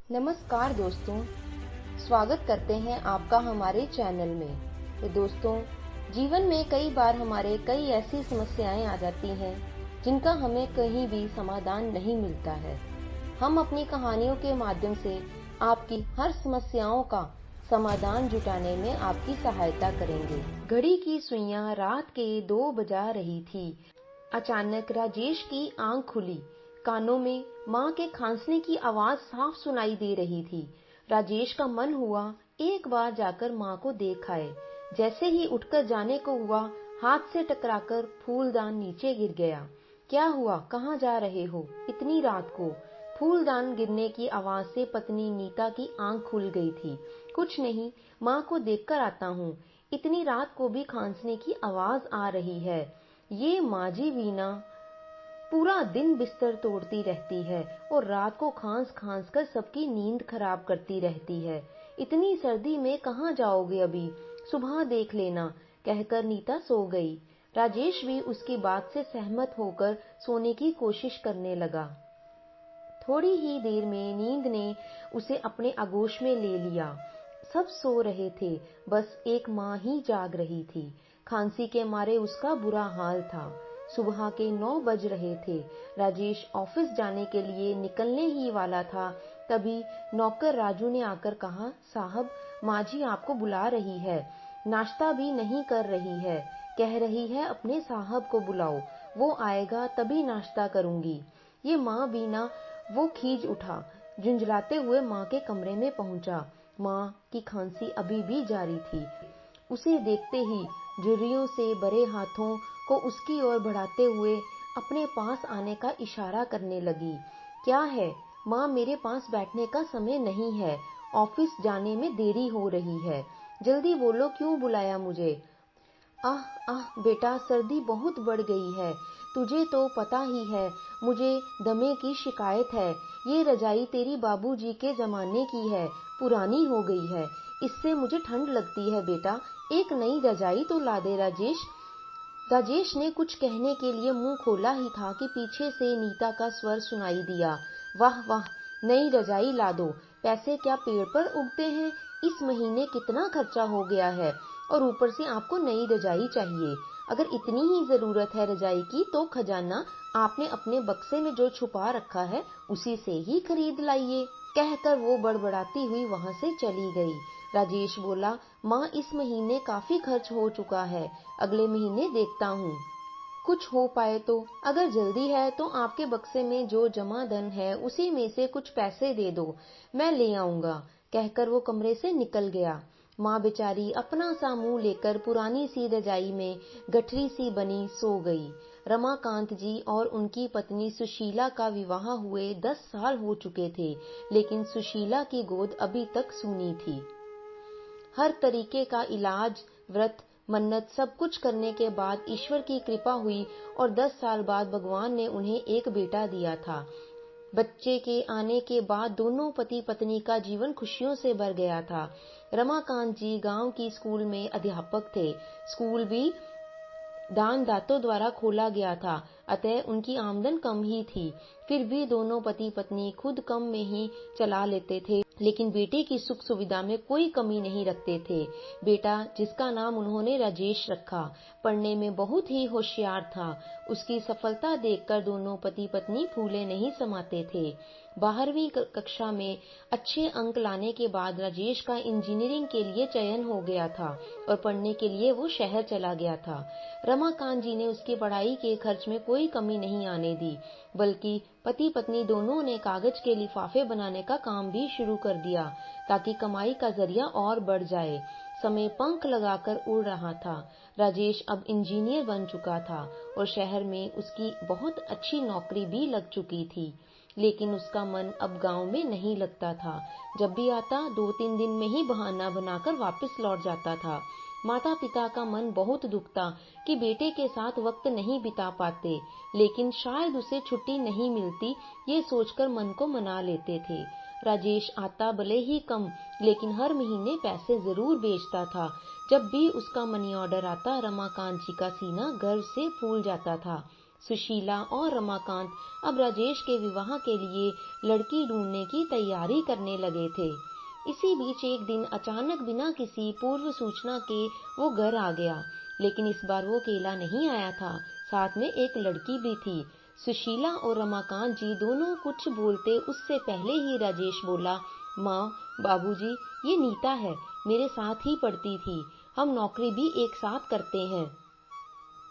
नमस्कार दोस्तों, स्वागत करते हैं आपका हमारे चैनल में। तो दोस्तों, जीवन में कई बार हमारे कई ऐसी समस्याएं आ जाती हैं जिनका हमें कहीं भी समाधान नहीं मिलता है। हम अपनी कहानियों के माध्यम से आपकी हर समस्याओं का समाधान जुटाने में आपकी सहायता करेंगे। घड़ी की सुइयां रात के 2 बजा रही थी। अचानक राजेश की आंख खुली। कानों में माँ के खांसने की आवाज साफ सुनाई दे रही थी। राजेश का मन हुआ एक बार जाकर माँ को देख आए। जैसे ही उठकर जाने को हुआ, हाथ से टकराकर फूलदान नीचे गिर गया। क्या हुआ? कहाँ जा रहे हो इतनी रात को? फूलदान गिरने की आवाज से पत्नी नीता की आंख खुल गई थी। कुछ नहीं, माँ को देखकर आता हूँ। इतनी रात को भी खांसने की आवाज आ रही है। ये माजी वीना पूरा दिन बिस्तर तोड़ती रहती है और रात को खांस खांस कर सबकी नींद खराब करती रहती है। इतनी सर्दी में कहाँ जाओगे अभी? सुबह देख लेना, कहकर नीता सो गई। राजेश भी उसकी बात से सहमत होकर सोने की कोशिश करने लगा। थोड़ी ही देर में नींद ने उसे अपने आगोश में ले लिया। सब सो रहे थे, बस एक माँ ही जाग रही थी। खांसी के मारे उसका बुरा हाल था। सुबह के 9 बज रहे थे। राजेश ऑफिस जाने के लिए निकलने ही वाला था, तभी नौकर राजू ने आकर कहा, साहब, माँ जी आपको बुला रही है। नाश्ता भी नहीं कर रही है, कह रही है अपने साहब को बुलाओ, वो आएगा तभी नाश्ता करूंगी। ये माँ बीना वो खींच उठा, झुंझलाते हुए माँ के कमरे में पहुंचा। माँ की खांसी अभी भी जारी थी। उसे देखते ही झुर्रियों से भरे हाथों को उसकी ओर बढ़ाते हुए अपने पास आने का इशारा करने लगी। क्या है माँ, मेरे पास बैठने का समय नहीं है, ऑफिस जाने में देरी हो रही है। जल्दी बोलो, क्यों बुलाया मुझे? आह आह बेटा, सर्दी बहुत बढ़ गई है, तुझे तो पता ही है, मुझे दमे की शिकायत है। ये रजाई तेरी बाबूजी के जमाने की है, पुरानी हो गई है, इससे मुझे ठंड लगती है बेटा, एक नई रजाई तो ला दे राजेश। राजेश ने कुछ कहने के लिए मुंह खोला ही था कि पीछे से नीता का स्वर सुनाई दिया, वाह वाह, नई रजाई ला दो, पैसे क्या पेड़ पर उगते हैं? इस महीने कितना खर्चा हो गया है और ऊपर से आपको नई रजाई चाहिए। अगर इतनी ही जरूरत है रजाई की तो खजाना आपने अपने बक्से में जो छुपा रखा है उसी से ही खरीद लाइए। कहकर वो बड़बड़ाती हुई वहां से चली गई। राजेश बोला, माँ, इस महीने काफी खर्च हो चुका है, अगले महीने देखता हूँ कुछ हो पाए तो। अगर जल्दी है तो आपके बक्से में जो जमा धन है उसी में से कुछ पैसे दे दो, मैं ले आऊंगा। कहकर वो कमरे से निकल गया। माँ बेचारी अपना सा मुंह लेकर पुरानी सी रजाई में गठरी सी बनी सो गई। रमाकांत जी और उनकी पत्नी सुशीला का विवाह हुए 10 साल हो चुके थे, लेकिन सुशीला की गोद अभी तक सूनी थी। हर तरीके का इलाज, व्रत, मन्नत सब कुछ करने के बाद ईश्वर की कृपा हुई और 10 साल बाद भगवान ने उन्हें एक बेटा दिया था। बच्चे के आने के बाद दोनों पति पत्नी का जीवन खुशियों से भर गया था। रमाकांत जी गांव की स्कूल में अध्यापक थे। स्कूल भी दान दातों द्वारा खोला गया था, अतः उनकी आमदन कम ही थी। फिर भी दोनों पति पत्नी खुद कम में ही चला लेते थे, लेकिन बेटे की सुख सुविधा में कोई कमी नहीं रखते थे। बेटा, जिसका नाम उन्होंने राजेश रखा, पढ़ने में बहुत ही होशियार था। उसकी सफलता देखकर दोनों पति पत्नी फूले नहीं समाते थे। 12वीं कक्षा में अच्छे अंक लाने के बाद राजेश का इंजीनियरिंग के लिए चयन हो गया था और पढ़ने के लिए वो शहर चला गया था। रमाकांत जी ने उसकी पढ़ाई के खर्च में कोई कमी नहीं आने दी, बल्कि पति पत्नी दोनों ने कागज के लिफाफे बनाने का काम भी शुरू कर दिया, ताकि कमाई का जरिया और बढ़ जाए। समय पंख लगाकर उड़ रहा था। राजेश अब इंजीनियर बन चुका था और शहर में उसकी बहुत अच्छी नौकरी भी लग चुकी थी, लेकिन उसका मन अब गांव में नहीं लगता था। जब भी आता 2-3 दिन में ही बहाना बनाकर वापस लौट जाता था। माता पिता का मन बहुत दुखता कि बेटे के साथ वक्त नहीं बिता पाते, लेकिन शायद उसे छुट्टी नहीं मिलती, ये सोचकर मन को मना लेते थे। राजेश आता भले ही कम, लेकिन हर महीने पैसे जरूर भेजता था। जब भी उसका मनी ऑर्डर आता, रमाकांत जी का सीना गर्व से फूल जाता था। सुशीला और रमाकांत अब राजेश के विवाह के लिए लड़की ढूंढने की तैयारी करने लगे थे। इसी बीच एक दिन अचानक बिना किसी पूर्व सूचना के वो घर आ गया। लेकिन इस बार वो अकेला नहीं आया था, साथ में एक लड़की भी थी। सुशीला और रमाकांत जी दोनों कुछ बोलते उससे पहले ही राजेश बोला, माँ, बाबूजी, ये नीता है, मेरे साथ ही पढ़ती थी, हम नौकरी भी एक साथ करते हैं।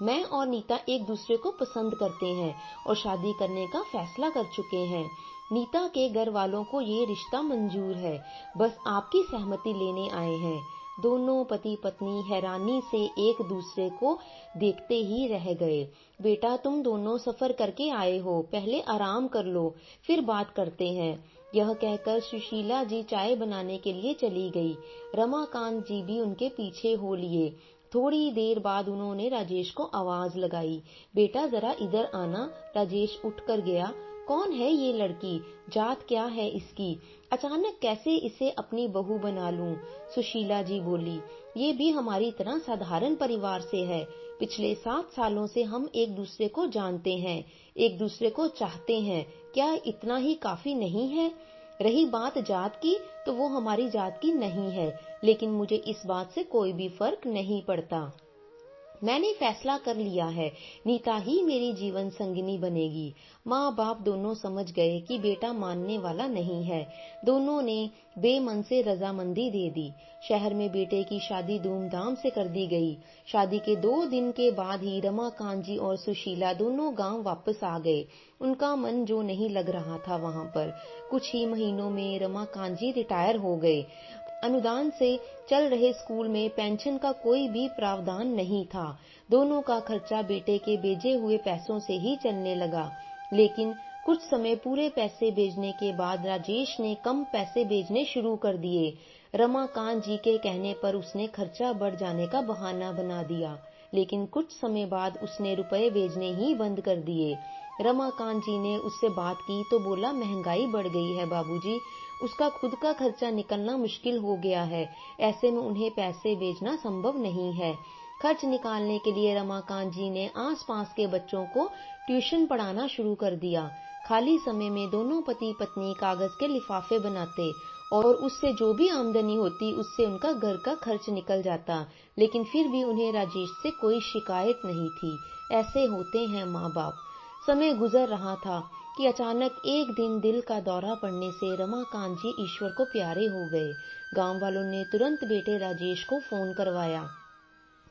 मैं और नीता एक दूसरे को पसंद करते हैं और शादी करने का फैसला कर चुके हैं। नीता के घर वालों को ये रिश्ता मंजूर है, बस आपकी सहमति लेने आए हैं। दोनों पति पत्नी हैरानी से एक दूसरे को देखते ही रह गए। बेटा, तुम दोनों सफर करके आए हो, पहले आराम कर लो, फिर बात करते हैं। यह कहकर सुशीला जी चाय बनाने के लिए चली गई। रमाकांत जी भी उनके पीछे हो लिए। थोड़ी देर बाद उन्होंने राजेश को आवाज लगाई, बेटा जरा इधर आना। राजेश उठकर गया। कौन है ये लड़की, जात क्या है इसकी, अचानक कैसे इसे अपनी बहू बना लूं? सुशीला जी बोली, ये भी हमारी तरह साधारण परिवार से है। पिछले 7 सालों से हम एक दूसरे को जानते हैं, एक दूसरे को चाहते हैं, क्या इतना ही काफी नहीं है? रही बात जात की, तो वो हमारी जात की नहीं है, लेकिन मुझे इस बात से कोई भी फर्क नहीं पड़ता। मैंने फैसला कर लिया है, नीता ही मेरी जीवन संगिनी बनेगी। माँ बाप दोनों समझ गए कि बेटा मानने वाला नहीं है। दोनों ने बेमन से रजामंदी दे दी। शहर में बेटे की शादी धूमधाम से कर दी गई। शादी के 2 दिन के बाद ही रमाकांत जी और सुशीला दोनों गांव वापस आ गए। उनका मन जो नहीं लग रहा था वहां पर। कुछ ही महीनों में रमाकांत जी रिटायर हो गए। अनुदान से चल रहे स्कूल में पेंशन का कोई भी प्रावधान नहीं था। दोनों का खर्चा बेटे के भेजे हुए पैसों से ही चलने लगा। लेकिन कुछ समय पूरे पैसे भेजने के बाद राजेश ने कम पैसे भेजने शुरू कर दिए। रमाकांत जी के कहने पर उसने खर्चा बढ़ जाने का बहाना बना दिया, लेकिन कुछ समय बाद उसने रुपए भेजने ही बंद कर दिए। रमाकांत जी ने उससे बात की तो बोला, महंगाई बढ़ गई है बाबूजी, उसका खुद का खर्चा निकलना मुश्किल हो गया है, ऐसे में उन्हें पैसे भेजना संभव नहीं है। खर्च निकालने के लिए रमाकांत जी ने आसपास के बच्चों को ट्यूशन पढ़ाना शुरू कर दिया। खाली समय में दोनों पति पत्नी कागज के लिफाफे बनाते और उससे जो भी आमदनी होती उससे उनका घर का खर्च निकल जाता। लेकिन फिर भी उन्हें राजेश से कोई शिकायत नहीं थी। ऐसे होते हैं माँ बाप। समय गुजर रहा था कि अचानक एक दिन दिल का दौरा पड़ने से रमाकांत जी ईश्वर को प्यारे हो गए। गांव वालों ने तुरंत बेटे राजेश को फोन करवाया।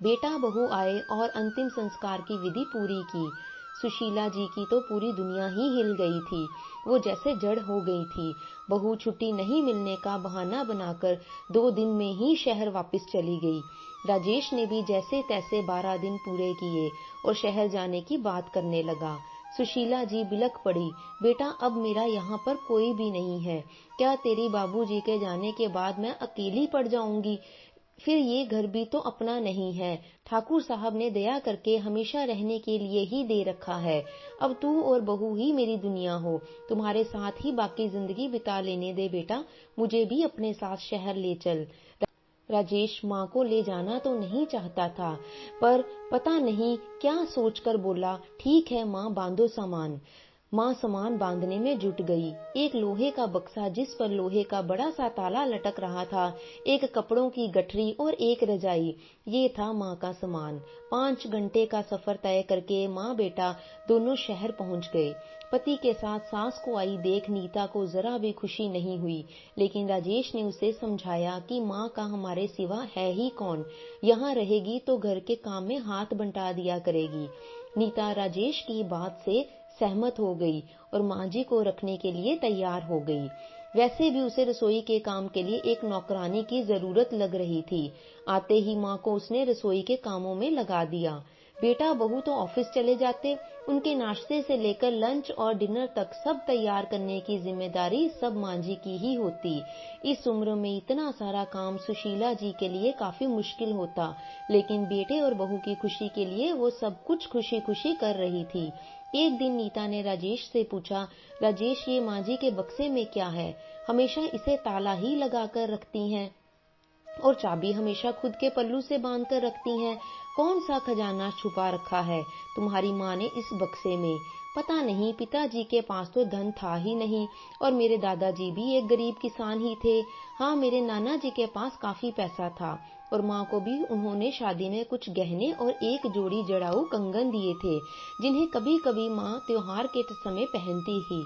बेटा बहू आए और अंतिम संस्कार की विधि पूरी की। सुशीला जी की तो पूरी दुनिया ही हिल गई थी। वो जैसे जड़ हो गई थी। बहू छुट्टी नहीं मिलने का बहाना बनाकर 2 दिन में ही शहर वापस चली गई। राजेश ने भी जैसे तैसे 12 दिन पूरे किए और शहर जाने की बात करने लगा। सुशीला जी बिलख पड़ी, बेटा अब मेरा यहाँ पर कोई भी नहीं है, क्या तेरी बाबूजी के जाने के बाद मैं अकेली पड़ जाऊंगी? फिर ये घर भी तो अपना नहीं है, ठाकुर साहब ने दया करके हमेशा रहने के लिए ही दे रखा है। अब तू और बहू ही मेरी दुनिया हो, तुम्हारे साथ ही बाकी जिंदगी बिता लेने दे बेटा, मुझे भी अपने साथ शहर ले चल। राजेश माँ को ले जाना तो नहीं चाहता था, पर पता नहीं क्या सोचकर बोला, ठीक है माँ, बांधो सामान। माँ सामान बांधने में जुट गई। एक लोहे का बक्सा जिस पर लोहे का बड़ा सा ताला लटक रहा था, एक कपड़ों की गठरी और एक रजाई, ये था माँ का सामान। 5 घंटे का सफर तय करके माँ बेटा दोनों शहर पहुँच गए। पति के साथ सास को आई देख नीता को जरा भी खुशी नहीं हुई, लेकिन राजेश ने उसे समझाया कि माँ का हमारे सिवा है ही कौन, यहाँ रहेगी तो घर के काम में हाथ बंटा दिया करेगी। नीता राजेश की बात से सहमत हो गई और माँ जी को रखने के लिए तैयार हो गई। वैसे भी उसे रसोई के काम के लिए एक नौकरानी की जरूरत लग रही थी। आते ही माँ को उसने रसोई के कामों में लगा दिया। बेटा बहू तो ऑफिस चले जाते, उनके नाश्ते से लेकर लंच और डिनर तक सब तैयार करने की जिम्मेदारी सब माँ जी की ही होती। इस उम्र में इतना सारा काम सुशीला जी के लिए काफी मुश्किल होता, लेकिन बेटे और बहू की खुशी के लिए वो सब कुछ खुशी खुशी कर रही थी। एक दिन नीता ने राजेश से पूछा, राजेश ये माँ जी के बक्से में क्या है, हमेशा इसे ताला ही लगा कर रखती हैं। और चाबी हमेशा खुद के पल्लू से बांध कर रखती हैं। कौन सा खजाना छुपा रखा है तुम्हारी माँ ने इस बक्से में? पता नहीं, पिताजी के पास तो धन था ही नहीं, और मेरे दादाजी भी एक गरीब किसान ही थे। हाँ, मेरे नाना जी के पास काफी पैसा था, और माँ को भी उन्होंने शादी में कुछ गहने और एक जोड़ी जड़ाऊ कंगन दिए थे, जिन्हें कभी कभी माँ त्योहार के समय पहनती थी।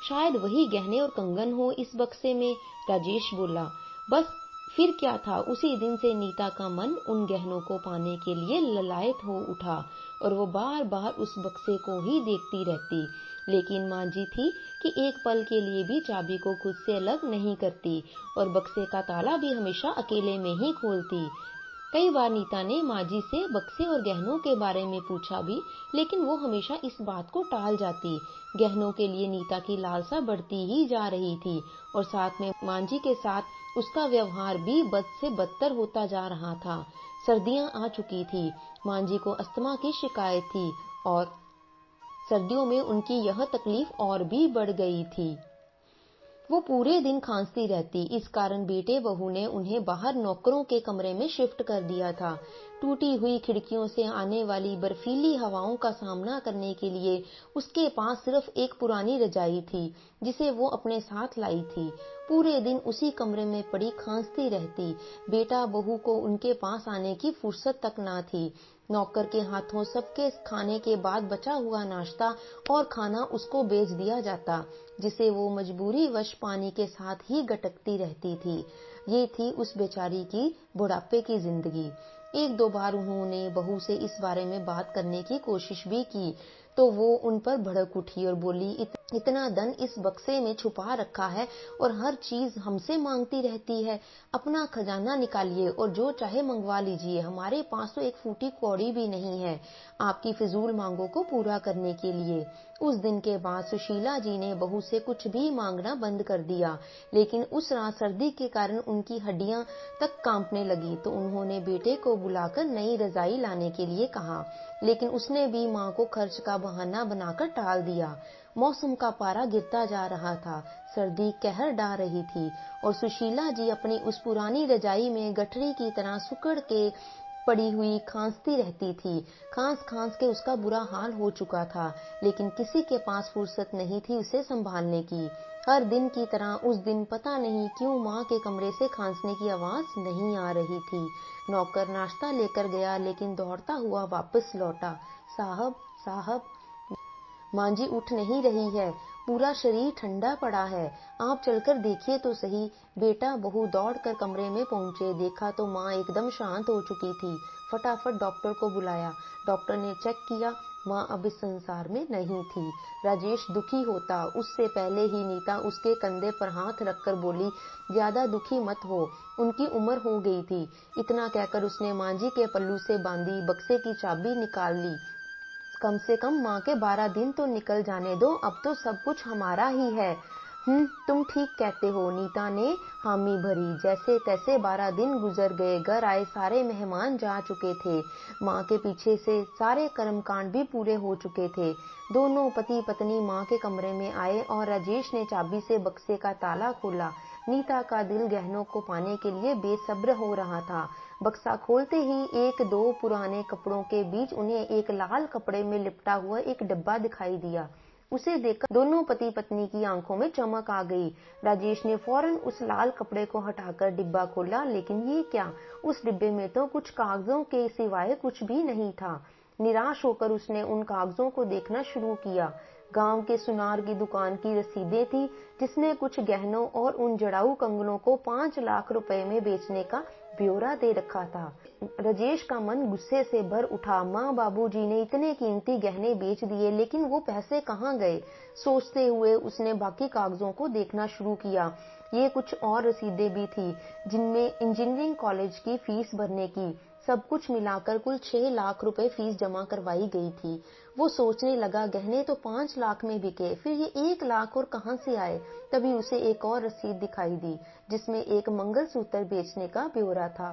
शायद वही गहने और कंगन हो इस बक्से में, राजेश बोला। बस फिर क्या था, उसी दिन से नीता का मन उन गहनों को पाने के लिए ललायत हो उठा, और वो बार बार उस बक्से को ही देखती रहती। लेकिन मांझी थी कि एक पल के लिए भी चाबी को खुद से अलग नहीं करती, और बक्से का ताला भी हमेशा अकेले में ही खोलती। कई बार नीता ने मांझी से बक्से और गहनों के बारे में पूछा भी, लेकिन वो हमेशा इस बात को टाल जाती। गहनों के लिए नीता की लालसा बढ़ती ही जा रही थी, और साथ में मांझी के साथ उसका व्यवहार भी बद से बदतर होता जा रहा था। सर्दियां आ चुकी थी। मांझी को अस्थमा की शिकायत थी, और सर्दियों में उनकी यह तकलीफ और भी बढ़ गई थी। वो पूरे दिन खांसती रहती। इस कारण बेटे बहू ने उन्हें बाहर नौकरों के कमरे में शिफ्ट कर दिया था। टूटी हुई खिड़कियों से आने वाली बर्फीली हवाओं का सामना करने के लिए उसके पास सिर्फ एक पुरानी रजाई थी, जिसे वो अपने साथ लाई थी। पूरे दिन उसी कमरे में पड़ी खांसती रहती। बेटा बहू को उनके पास आने की फुर्सत तक ना थी। नौकर के हाथों सबके खाने के बाद बचा हुआ नाश्ता और खाना उसको बेच दिया जाता, जिसे वो मजबूरी वश पानी के साथ ही गटकती रहती थी। ये थी उस बेचारी की बुढ़ापे की जिंदगी। एक दो बार उन्होंने बहू से इस बारे में बात करने की कोशिश भी की, तो वो उन पर भड़क उठी और बोली, इतना धन इस बक्से में छुपा रखा है और हर चीज हमसे मांगती रहती है। अपना खजाना निकालिए और जो चाहे मंगवा लीजिए, हमारे पास तो एक फूटी कौड़ी भी नहीं है आपकी फिजूल मांगों को पूरा करने के लिए। उस दिन के बाद सुशीला जी ने बहू से कुछ भी मांगना बंद कर दिया, लेकिन उस रात सर्दी के कारण उनकी हड्डियां तक कांपने लगी, तो उन्होंने बेटे को बुलाकर नई रजाई लाने के लिए कहा, लेकिन उसने भी मां को खर्च का बहाना बनाकर टाल दिया। मौसम का पारा गिरता जा रहा था, सर्दी कहर ढा रही थी, और सुशीला जी अपनी उस पुरानी रजाई में गठरी की तरह सुकड़ के पड़ी हुई खांसती रहती थी। खांस खांस के उसका बुरा हाल हो चुका था, लेकिन किसी के पास फुर्सत नहीं थी उसे संभालने की। हर दिन की तरह उस दिन पता नहीं क्यों माँ के कमरे से खांसने की आवाज नहीं आ रही थी। नौकर नाश्ता लेकर गया, लेकिन दौड़ता हुआ वापस लौटा। साहब साहब, मांझी उठ नहीं रही है, पूरा शरीर ठंडा पड़ा है, आप चलकर देखिए तो सही। बेटा बहू दौड़कर कमरे में पहुंचे, देखा तो माँ एकदम शांत हो चुकी थी। फटाफट डॉक्टर को बुलाया। डॉक्टर ने चेक किया, माँ अब इस संसार में नहीं थी। राजेश दुखी होता उससे पहले ही नीता उसके कंधे पर हाथ रखकर बोली, ज्यादा दुखी मत हो, उनकी उम्र हो गई थी। इतना कहकर उसने मांझी के पल्लू से बांधी बक्से की चाबी निकाल ली। कम से कम माँ के 12 दिन तो निकल जाने दो, अब तो सब कुछ हमारा ही है। तुम ठीक कहते हो, नीता ने हामी भरी। जैसे तैसे 12 दिन गुजर गए। घर आए सारे मेहमान जा चुके थे। माँ के पीछे से सारे कर्मकांड भी पूरे हो चुके थे। दोनों पति पत्नी माँ के कमरे में आए और राजेश ने चाबी से बक्से का ताला खोला। नीता का दिल गहनों को पाने के लिए बेसब्र हो रहा था। बक्सा खोलते ही एक दो पुराने कपड़ों के बीच उन्हें एक लाल कपड़े में लिपटा हुआ एक डिब्बा दिखाई दिया। उसे देखकर दोनों पति पत्नी की आंखों में चमक आ गई। राजेश ने फौरन उस लाल कपड़े को हटाकर डिब्बा खोला, लेकिन ये क्या, उस डिब्बे में तो कुछ कागजों के सिवाय कुछ भी नहीं था। निराश होकर उसने उन कागजों को देखना शुरू किया। गांव के सुनार की दुकान की रसीदें थी, जिसमें कुछ गहनों और उन जड़ाऊ कंगनों को 5 लाख रुपए में बेचने का ब्यौरा दे रखा था। राजेश का मन गुस्से से भर उठा। माँ बाबूजी ने इतने कीमती गहने बेच दिए, लेकिन वो पैसे कहाँ गए? सोचते हुए उसने बाकी कागजों को देखना शुरू किया। ये कुछ और रसीदें भी थी, जिनमें इंजीनियरिंग कॉलेज की फीस भरने की, सब कुछ मिलाकर कुल 6 लाख रुपए फीस जमा करवाई गई थी। वो सोचने लगा, गहने तो 5 लाख में बिके, फिर ये 1 लाख और कहां से आए? तभी उसे एक और रसीद दिखाई दी, जिसमें एक मंगलसूत्र बेचने का ब्यौरा था।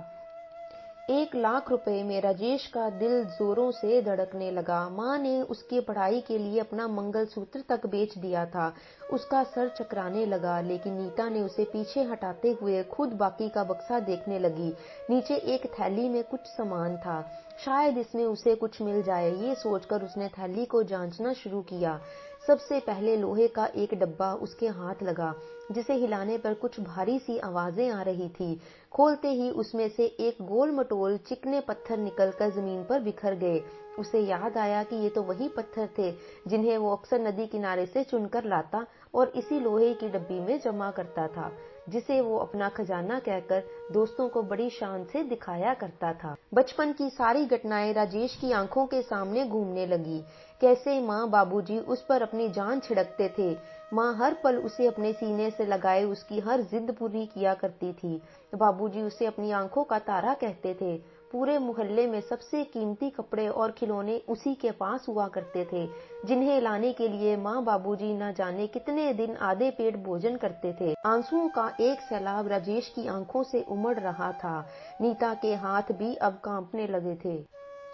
1 लाख रुपए में राजेश का दिल जोरों से धड़कने लगा। माँ ने उसकी पढ़ाई के लिए अपना मंगलसूत्र तक बेच दिया था। उसका सर चकराने लगा, लेकिन नीता ने उसे पीछे हटाते हुए खुद बाकी का बक्सा देखने लगी। नीचे एक थैली में कुछ सामान था, शायद इसमें उसे कुछ मिल जाए। ये सोचकर उसने थैली को जांचना शुरू किया। सबसे पहले लोहे का एक डब्बा उसके हाथ लगा, जिसे हिलाने पर कुछ भारी सी आवाजें आ रही थी। खोलते ही उसमें से एक गोल मटोल चिकने पत्थर निकलकर जमीन पर बिखर गए। उसे याद आया कि ये तो वही पत्थर थे जिन्हें वो अक्सर नदी किनारे से चुनकर लाता और इसी लोहे की डब्बी में जमा करता था, जिसे वो अपना खजाना कहकर दोस्तों को बड़ी शान से दिखाया करता था। बचपन की सारी घटनाएं राजेश की आंखों के सामने घूमने लगी। कैसे माँ बाबूजी उस पर अपनी जान छिड़कते थे। माँ हर पल उसे अपने सीने से लगाए उसकी हर जिद पूरी किया करती थी। बाबूजी उसे अपनी आंखों का तारा कहते थे। पूरे मोहल्ले में सबसे कीमती कपड़े और खिलौने उसी के पास हुआ करते थे, जिन्हें लाने के लिए माँ बाबूजी न जाने कितने दिन आधे पेट भोजन करते थे। आंसुओं का एक सैलाब राजेश की आंखों से उमड़ रहा था। नीता के हाथ भी अब कांपने लगे थे।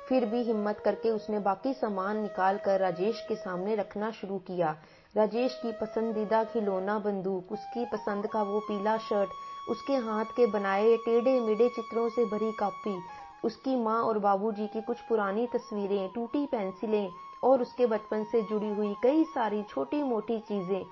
फिर भी हिम्मत करके उसने बाकी सामान निकाल कर राजेश के सामने रखना शुरू किया। राजेश की पसंदीदा खिलौना बंदूक, उसकी पसंद का वो पीला शर्ट, उसके हाथ के बनाए टेढ़े मेढ़े चित्रों से भरी कॉपी, उसकी माँ और बाबूजी की कुछ पुरानी तस्वीरें, टूटी पेंसिलें और उसके बचपन से जुड़ी हुई कई सारी छोटी मोटी चीजें।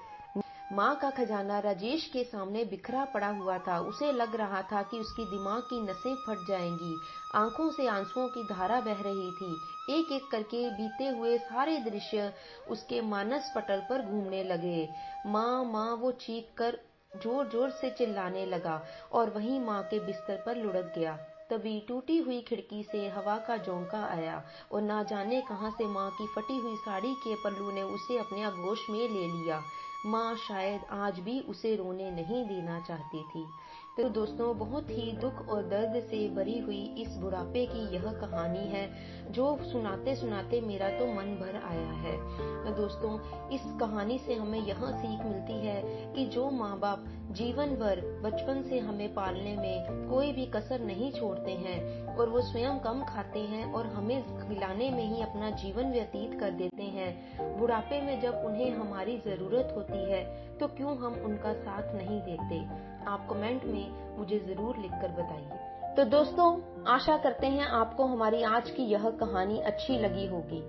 माँ का खजाना राजेश के सामने बिखरा पड़ा हुआ था। उसे लग रहा था कि उसकी दिमाग की नसें फट जाएंगी। आंखों से आंसुओं की धारा बह रही थी। एक एक करके बीते हुए सारे दृश्य उसके मानस पटल पर घूमने लगे। माँ माँ वो चीख कर जोर जोर से चिल्लाने लगा और वहीं माँ के बिस्तर पर लुढ़क गया। तभी टूटी हुई खिड़की से हवा का झोंका आया और ना जाने कहां से माँ की फटी हुई साड़ी के पल्लू ने उसे अपने आगोश में ले लिया। माँ शायद आज भी उसे रोने नहीं देना चाहती थी। तो दोस्तों, बहुत ही दुख और दर्द से भरी हुई इस बुढ़ापे की यह कहानी है, जो सुनाते सुनाते मेरा तो मन भर आया है। तो दोस्तों, इस कहानी से हमें यह सीख मिलती है कि जो माँ बाप जीवन भर बचपन से हमें पालने में कोई भी कसर नहीं छोड़ते हैं और वो स्वयं कम खाते हैं और हमें खिलाने में ही अपना जीवन व्यतीत कर देते हैं, बुढ़ापे में जब उन्हें हमारी जरूरत होती है तो क्यों हम उनका साथ नहीं देते। आप कमेंट में मुझे जरूर लिखकर बताइए। तो दोस्तों, आशा करते हैं आपको हमारी आज की यह कहानी अच्छी लगी होगी।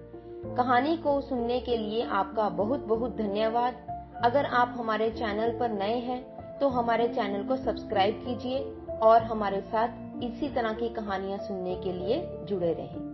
कहानी को सुनने के लिए आपका बहुत बहुत धन्यवाद। अगर आप हमारे चैनल पर नए हैं तो हमारे चैनल को सब्सक्राइब कीजिए और हमारे साथ इसी तरह की कहानियां सुनने के लिए जुड़े रहें।